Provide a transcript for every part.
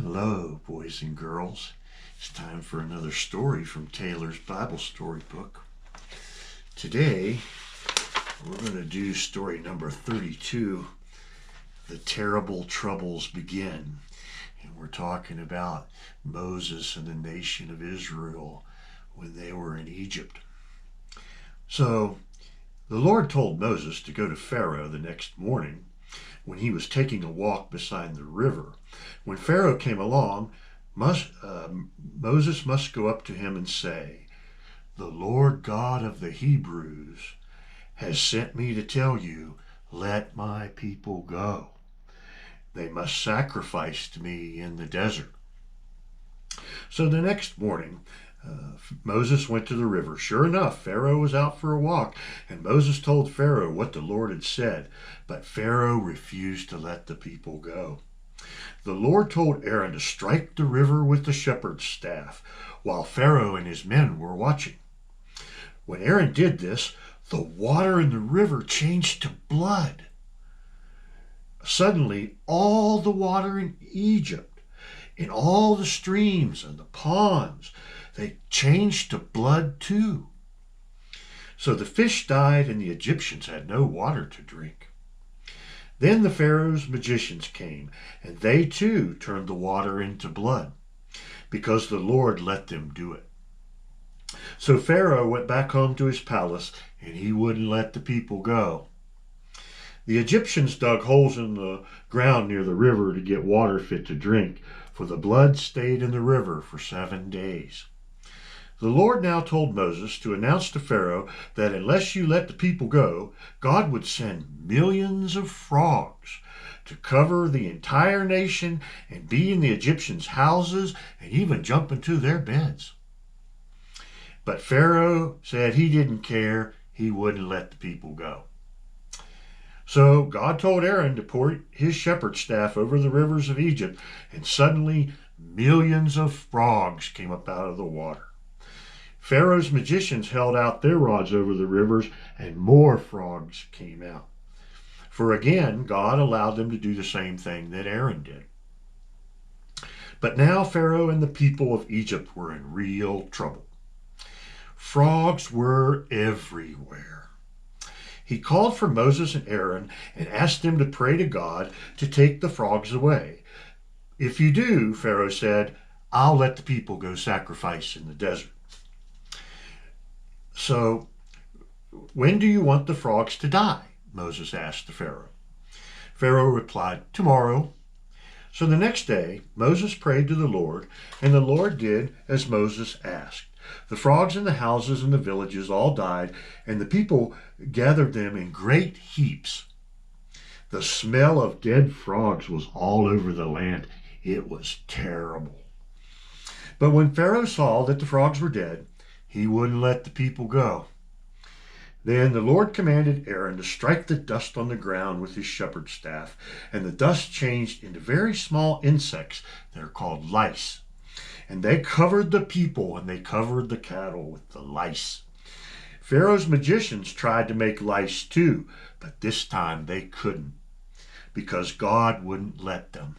Hello, boys and girls. It's time for another story from Taylor's Bible Story Book. Today, we're going to do story number 32, The Terrible Troubles Begin. And we're talking about Moses and the nation of Israel when they were in Egypt. So, the Lord told Moses to go to Pharaoh the next morning when he was taking a walk beside the river. When Pharaoh came along, Moses must go up to him and say, "The Lord God of the Hebrews has sent me to tell you, let my people go. They must sacrifice to me in the desert." So the next morning, Moses went to the river. Sure enough, Pharaoh was out for a walk, and Moses told Pharaoh what the Lord had said, but Pharaoh refused to let the people go. The Lord told Aaron to strike the river with the shepherd's staff, while Pharaoh and his men were watching. When Aaron did this, the water in the river changed to blood. Suddenly, all the water in Egypt, in all the streams and the ponds, they changed to blood too. So the fish died and the Egyptians had no water to drink. Then the Pharaoh's magicians came, and they too turned the water into blood, because the Lord let them do it. So Pharaoh went back home to his palace, and he wouldn't let the people go. The Egyptians dug holes in the ground near the river to get water fit to drink, for the blood stayed in the river for 7 days. The Lord now told Moses to announce to Pharaoh that unless you let the people go, God would send millions of frogs to cover the entire nation and be in the Egyptians' houses and even jump into their beds. But Pharaoh said he didn't care. He wouldn't let the people go. So God told Aaron to pour his shepherd's staff over the rivers of Egypt, and suddenly millions of frogs came up out of the water. Pharaoh's magicians held out their rods over the rivers, and more frogs came out. For again, God allowed them to do the same thing that Aaron did. But now Pharaoh and the people of Egypt were in real trouble. Frogs were everywhere. He called for Moses and Aaron and asked them to pray to God to take the frogs away. "If you do," Pharaoh said, "I'll let the people go sacrifice in the desert." "So, when do you want the frogs to die?" Moses asked the Pharaoh. Pharaoh replied, "Tomorrow." So the next day, Moses prayed to the Lord, and the Lord did as Moses asked. The frogs in the houses and the villages all died, and the people gathered them in great heaps. The smell of dead frogs was all over the land. It was terrible. But when Pharaoh saw that the frogs were dead, he wouldn't let the people go. Then the Lord commanded Aaron to strike the dust on the ground with his shepherd's staff, and the dust changed into very small insects that are called lice. And they covered the people and they covered the cattle with the lice. Pharaoh's magicians tried to make lice too, but this time they couldn't, because God wouldn't let them.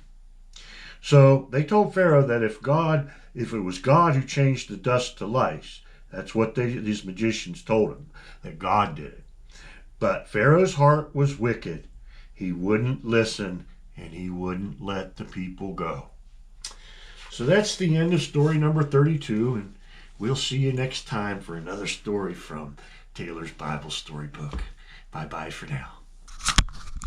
So they told Pharaoh that if it was God who changed the dust to lice, that's what these magicians told him, that God did it. But Pharaoh's heart was wicked. He wouldn't listen, and he wouldn't let the people go. So that's the end of story number 32, and we'll see you next time for another story from Taylor's Bible Storybook. Bye-bye for now.